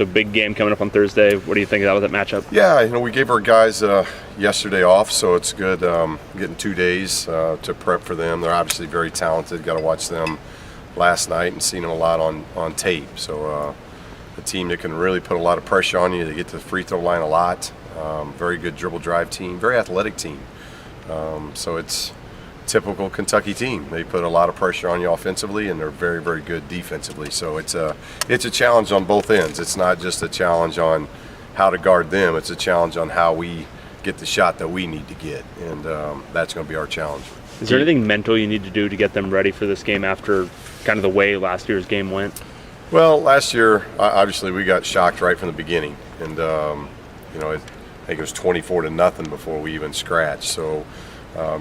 So big game coming up on Thursday. What do you think about that matchup? Yeah, we gave our guys yesterday off, so it's good getting 2 days to prep for them. They're obviously very talented. Got to watch them last night and seen them a lot on tape. So a team that can really put a lot of pressure on you. They get to the free throw line a lot. Very good dribble drive team, very athletic team. So it's typical Kentucky team. They put a lot of pressure on you offensively, and they're very, very good defensively. So it's a challenge on both ends. It's not just a challenge on how to guard them. It's a challenge on how we get the shot that we need to get, and that's going to be our challenge. Is there anything mental you need to do to get them ready for this game after kind of the way last year's game went? Well, last year, obviously, we got shocked right from the beginning, and I think it was 24-0 before we even scratched. So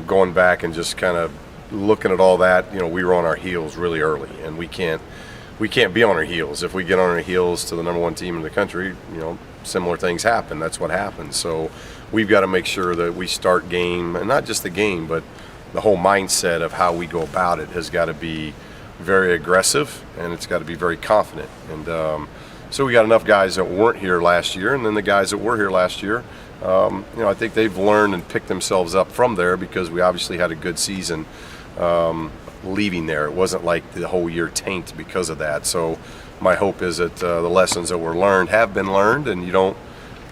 going back and just kind of looking at all that, we were on our heels really early, and we can't be on our heels. If we get on our heels to the number one team in the country, similar things happen. That's what happens. So we've got to make sure that we start game, and not just the game, but the whole mindset of how we go about it has got to be very aggressive, and it's got to be very confident. And so we got enough guys that weren't here last year, and then the guys that were here last year, I think they've learned and picked themselves up from there, because we obviously had a good season leaving there. It wasn't like the whole year tanked because of that. So my hope is that the lessons that were learned have been learned, and you don't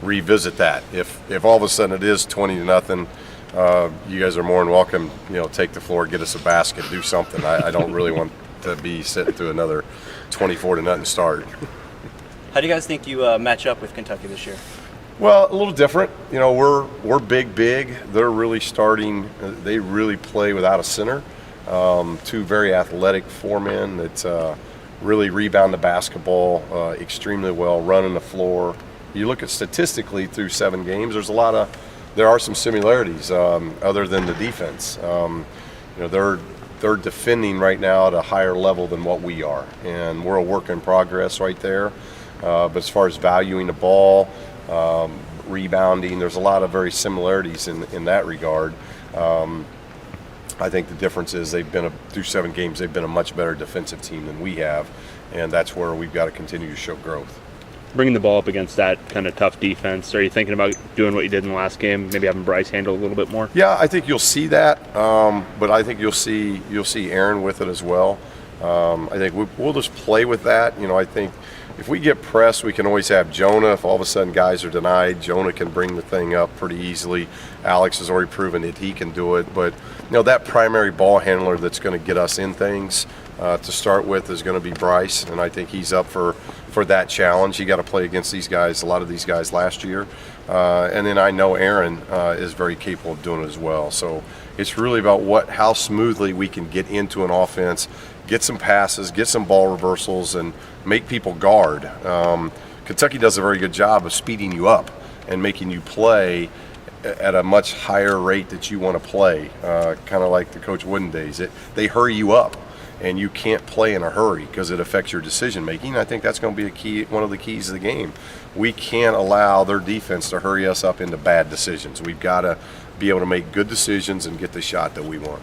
revisit that. If all of a sudden it is 20-0, you guys are more than welcome. Take the floor, get us a basket, do something. I don't really want to be sitting through another 24-0 start. How do you guys think you match up with Kentucky this year? Well, a little different. We're big. They're really starting. They really play without a center. Two very athletic four-men that really rebound the basketball extremely well, running the floor. You look at statistically through 7 games, there are some similarities other than the defense. They're defending right now at a higher level than what we are, and we're a work in progress right there. But as far as valuing the ball, rebounding, there's a lot of very similarities in that regard. I think the difference is through 7 games, they've been a much better defensive team than we have, and that's where we've got to continue to show growth. Bringing the ball up against that kind of tough defense, are you thinking about doing what you did in the last game, maybe having Bryce handle a little bit more? Yeah, I think you'll see that, but I think you'll see Aaron with it as well. I think we'll just play with that. I think if we get pressed, we can always have Jonah. If all of a sudden guys are denied, Jonah can bring the thing up pretty easily. Alex has already proven that he can do it. But, that primary ball handler that's going to get us in things to start with is going to be Bryce, and I think he's up for that challenge. He got to play against these guys, a lot of these guys last year. And then I know Aaron is very capable of doing it as well. So it's really about how smoothly we can get into an offense, get some passes, get some ball reversals, and make people guard. Kentucky does a very good job of speeding you up and making you play at a much higher rate that you want to play, kind of like the Coach Wooden days. They hurry you up, and you can't play in a hurry because it affects your decision making. I think that's going to be one of the keys of the game. We can't allow their defense to hurry us up into bad decisions. We've got to be able to make good decisions and get the shot that we want.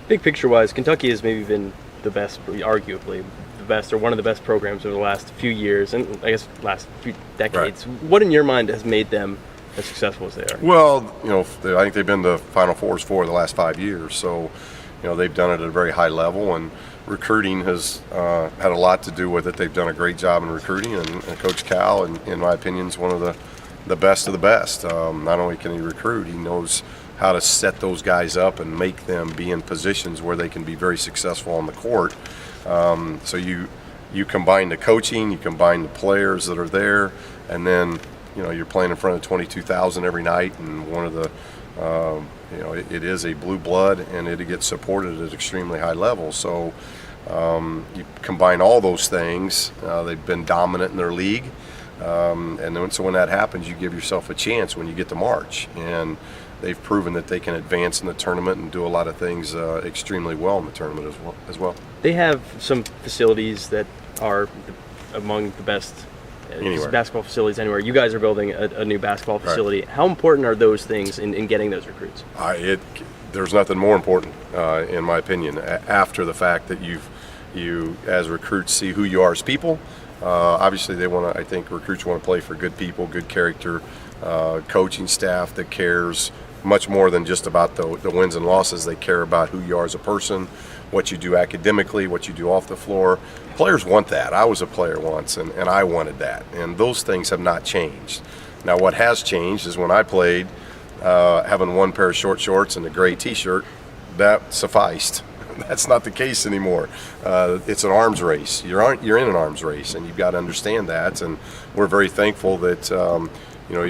Big picture-wise, Kentucky has maybe been the best, arguably the best, or one of the best programs over the last few years, and I guess last few decades. Right. What in your mind has made them as successful as they are? Well, I think they've been to Final Fours for the last 5 years, so they've done it at a very high level, and recruiting has had a lot to do with it. They've done a great job in recruiting, and Coach Cal, in my opinion, is one of the best of the best. Not only can he recruit, he knows how to set those guys up and make them be in positions where they can be very successful on the court. So you combine the coaching, you combine the players that are there, and then you're playing in front of 22,000 every night, and one of the it is a blue blood, and it gets supported at extremely high levels. So you combine all those things. They've been dominant in their league, and then so when that happens, you give yourself a chance when you get to March. And they've proven that they can advance in the tournament and do a lot of things extremely well in the tournament as well. They have some facilities that are among the best basketball facilities anywhere. You guys are building a new basketball facility. Right. How important are those things in getting those recruits? There's nothing more important, in my opinion, after the fact that you as recruits see who you are as people, Obviously, I think recruits want to play for good people, good character, coaching staff that cares much more than just about the wins and losses. They care about who you are as a person, what you do academically, what you do off the floor. Players want that. I was a player once, and I wanted that. And those things have not changed. Now, what has changed is when I played, having one pair of short shorts and a gray T-shirt, that sufficed. That's not the case anymore. It's an arms race. You're in an arms race, and you've got to understand that. And we're very thankful that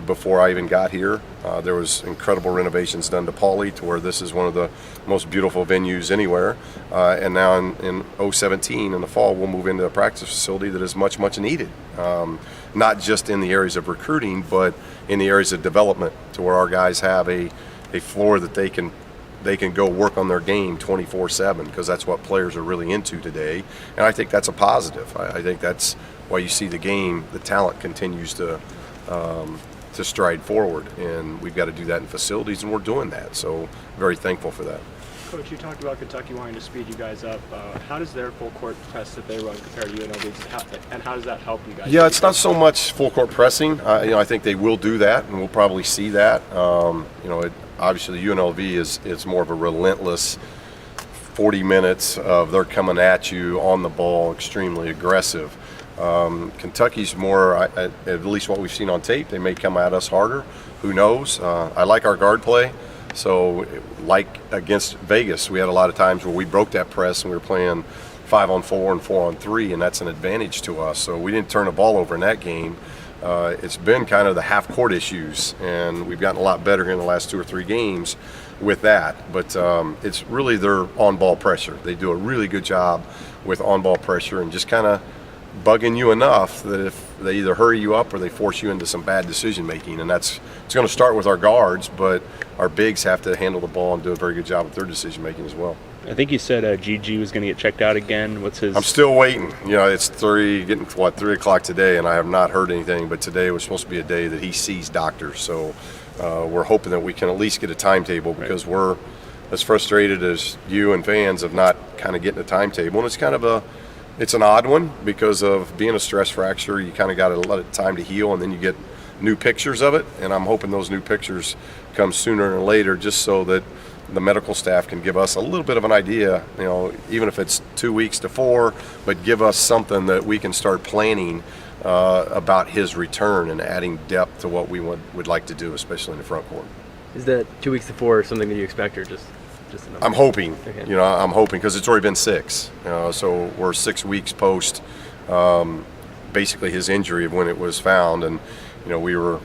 before I even got here, there was incredible renovations done to Pauley to where this is one of the most beautiful venues anywhere. And now in 2017, in the fall, we'll move into a practice facility that is much, much needed. Not just in the areas of recruiting, but in the areas of development, to where our guys have a floor that they can go work on their game 24/7, because that's what players are really into today. And I think that's a positive. I think that's why you see the game, the talent continues to stride forward, and we've got to do that in facilities, and we're doing that. So very thankful for that. Coach, you talked about Kentucky wanting to speed you guys up. How does their full court press that they run compare to UNLV, and how does that help you guys? Yeah, it's not so much full court pressing. I think they will do that, and we'll probably see that. Obviously, UNLV is more of a relentless 40 minutes of they're coming at you on the ball, extremely aggressive. Kentucky's more, at least what we've seen on tape, they may come at us harder. Who knows? I like our guard play. So, like against Vegas, we had a lot of times where we broke that press and we were playing 5-on-4 and 4-on-3, and that's an advantage to us. So we didn't turn the ball over in that game. It's been kind of the half-court issues, and we've gotten a lot better here in the last 2 or 3 games with that. But it's really their on-ball pressure. They do a really good job with on-ball pressure and just kind of bugging you enough that if they either hurry you up or they force you into some bad decision making, and it's going to start with our guards, but our bigs have to handle the ball and do a very good job with their decision making as well. I think you said GG was going to get checked out again. What's his? I'm still waiting. It's 3 o'clock today, and I have not heard anything. But today was supposed to be a day that he sees doctors, so we're hoping that we can at least get a timetable, because we're as frustrated as you and fans of not kind of getting a timetable. And it's an odd one because of being a stress fracture. You kind of got to let it time to heal, and then you get new pictures of it. And I'm hoping those new pictures come sooner than later, just so that the medical staff can give us a little bit of an idea, even if it's 2 weeks to 4, but give us something that we can start planning about his return and adding depth to what we would like to do, especially in the front court. Is that 2 weeks to 4 something that you expect, or just a number? I'm hoping. Okay. I'm hoping, because it's already been 6. So we're 6 weeks post basically his injury of when it was found, and we were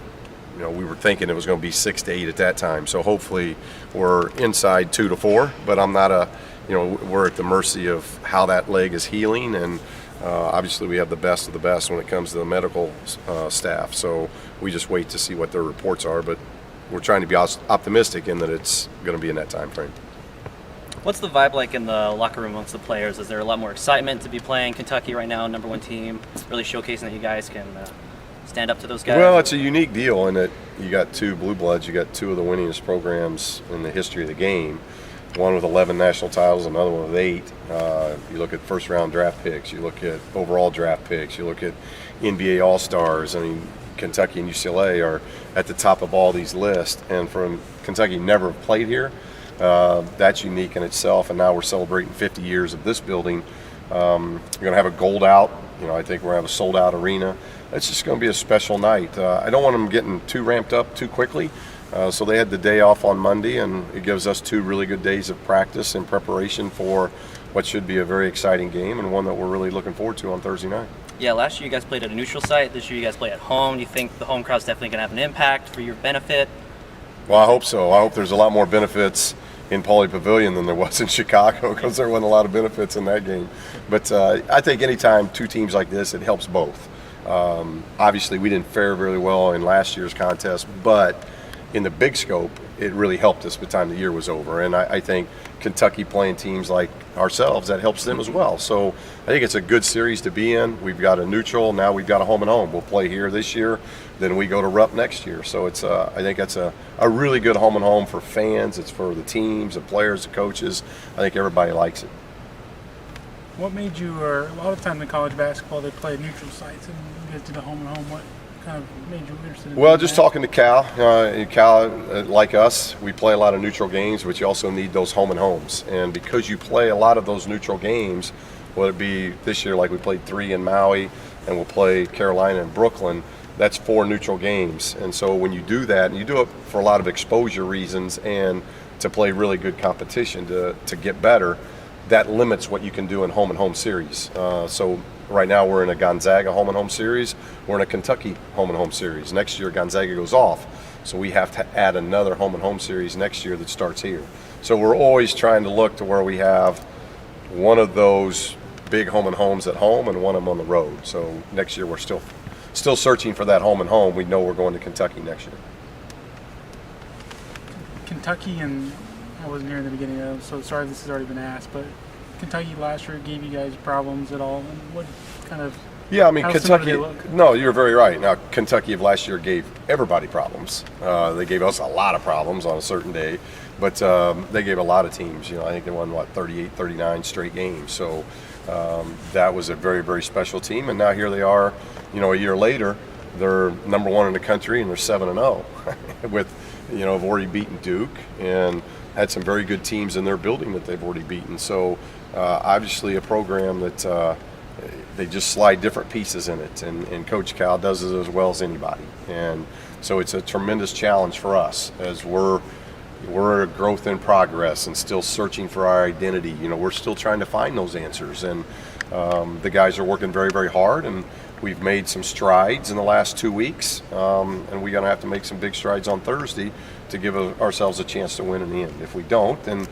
thinking it was going to be 6 to 8 at that time. So hopefully we're inside 2 to 4. But I'm not we're at the mercy of how that leg is healing, and obviously we have the best of the best when it comes to the medical staff. So we just wait to see what their reports are. But we're trying to be optimistic in that it's going to be in that time frame. What's the vibe like in the locker room amongst the players? Is there a lot more excitement to be playing Kentucky right now, #1 team, really showcasing that you guys can stand up to those guys? Well, it's a unique deal in that you got 2 blue bloods. You got 2 of the winningest programs in the history of the game. One with 11 national titles, another one with 8. You look at first-round draft picks. You look at overall draft picks. You look at NBA All-Stars. I mean, Kentucky and UCLA are at the top of all these lists. And from Kentucky never played here. That's unique in itself. And now we're celebrating 50 years of this building. We're going to have a gold out. I think we're going to have a sold-out arena. It's just going to be a special night. I don't want them getting too ramped up too quickly. So they had the day off on Monday, and it gives us 2 really good days of practice in preparation for what should be a very exciting game, and one that we're really looking forward to on Thursday night. Yeah, last year you guys played at a neutral site. This year you guys play at home. Do you think the home crowd's definitely going to have an impact for your benefit? Well, I hope so. I hope there's a lot more benefits in Pauley Pavilion than there was in Chicago, because there wasn't a lot of benefits in that game. But I think anytime 2 teams like this, it helps both. Obviously, we didn't fare very well in last year's contest, but in the big scope, it really helped us by the time the year was over. And I think Kentucky playing teams like ourselves, that helps them as well. So I think it's a good series to be in. We've got a neutral, now we've got a home and home. We'll play here this year, then we go to Rupp next year. So it's I think that's a really good home and home for fans. It's for the teams, the players, the coaches. I think everybody likes it. What made you, or a lot of times in college basketball they play neutral sites, and you guys did a home and home. What kind of made you interested in Well, doing just that? talking to Cal. Cal, like us, we play a lot of neutral games, but you also need those home and homes. And because you play a lot of those neutral games, whether it be this year like we played 3 in Maui, and we'll play Carolina and Brooklyn, that's 4 neutral games. And so when you do that, and you do it for a lot of exposure reasons and to play really good competition to get better, that limits what you can do in home and home series. So right now we're in a Gonzaga home and home series. We're in a Kentucky home and home series. Next year Gonzaga goes off, so we have to add another home and home series next year that starts here. So we're always trying to look to where we have one of those big home and homes at home and one of them on the road. So next year we're still searching for that home and home. We know we're going to Kentucky next year. Kentucky, and I wasn't here in the beginning of, so sorry if this has already been asked, but Kentucky last year gave you guys problems at all? And what kind of Yeah, I mean, how similar do Kentucky. they look? No, you're very right. Now, Kentucky of last year gave everybody problems. They gave us a lot of problems on a certain day, but they gave a lot of teams. I think they won 38, 39 straight games. So that was a very, very special team. And now here they are. A year later, they're number 1 in the country, and they're 7-0. With have already beaten Duke and had some very good teams in their building that they've already beaten. So obviously a program that they just slide different pieces in it, and Coach Cal does it as well as anybody. And so it's a tremendous challenge for us as we're a growth in progress and still searching for our identity. We're still trying to find those answers, and the guys are working very, very hard, and we've made some strides in the last 2 weeks, and we're going to have to make some big strides on Thursday to give ourselves a chance to win in the end. If we don't, then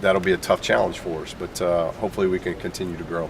that'll be a tough challenge for us, but hopefully we can continue to grow.